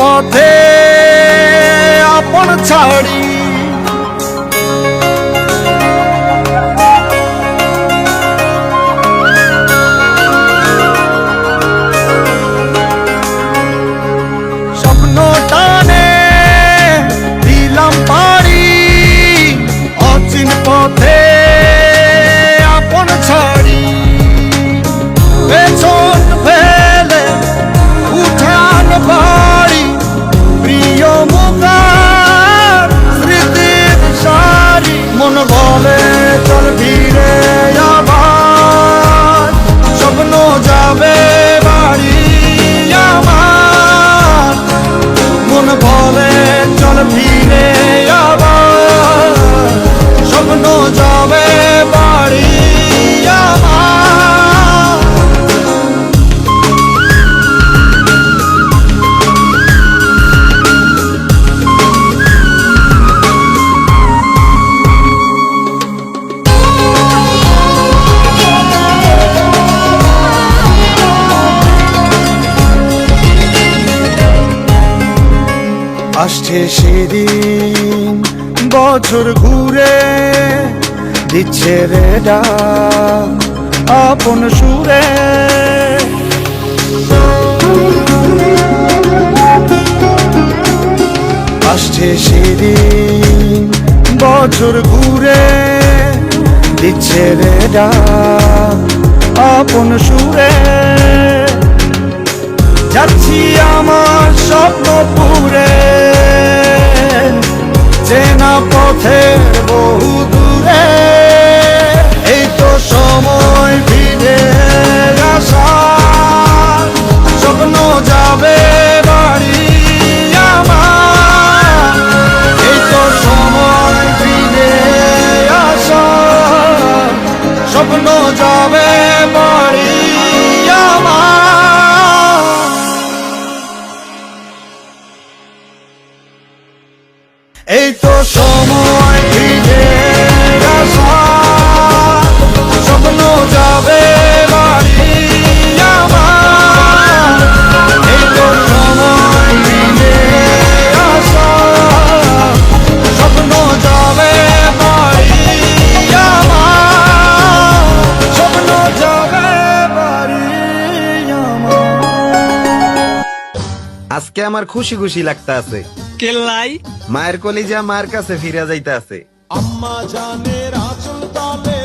পথে আপন ছাড়ি স্বপ্ন টানে দিলাম পাড়ি অচিন পথে আপন ছাড়ি পেছন ফেলে উঠান বাড়ি প্রিয় মুখার স্মৃতির সারি মন বলে চল ফিরে আবার স্বপ্ন যাবে বাড়ি আমার মন বলে চল ফিরে আবার স্বপ্ন যাবে বাড়ি আমার আসছে সেদিন বছর ঘুরে দিচ্ছে রে ডাক আপন সুরে আসছে সেদিন বছর ঘুরে দিচ্ছে রে ডাক আপন সুরে যাচ্ছি আমার স্বপ্ন পুরে চেনা পথের বহু দূরে এই তো সময় ফিরে আসা স্বপ্ন যাবে বাড়ি আমার এই তো সময় ফিরে আসা স্বপ্ন যাবে বাড়ি আমার এই তো সময় ফিরে আসা স্বপ্ন যাবে বাড়ি আমার এই তো সময় ফিরে আসা স্বপ্ন যাবে বাড়ি আমার স্বপ্ন যাবে বাড়ি আমার আজকে আমার খুশি খুশি লাগতা আছে কেল্লাই মায়ের কলিজা মার কাছে ফিরে যাইতে আছে। আম্মা জানের আঁচল তলে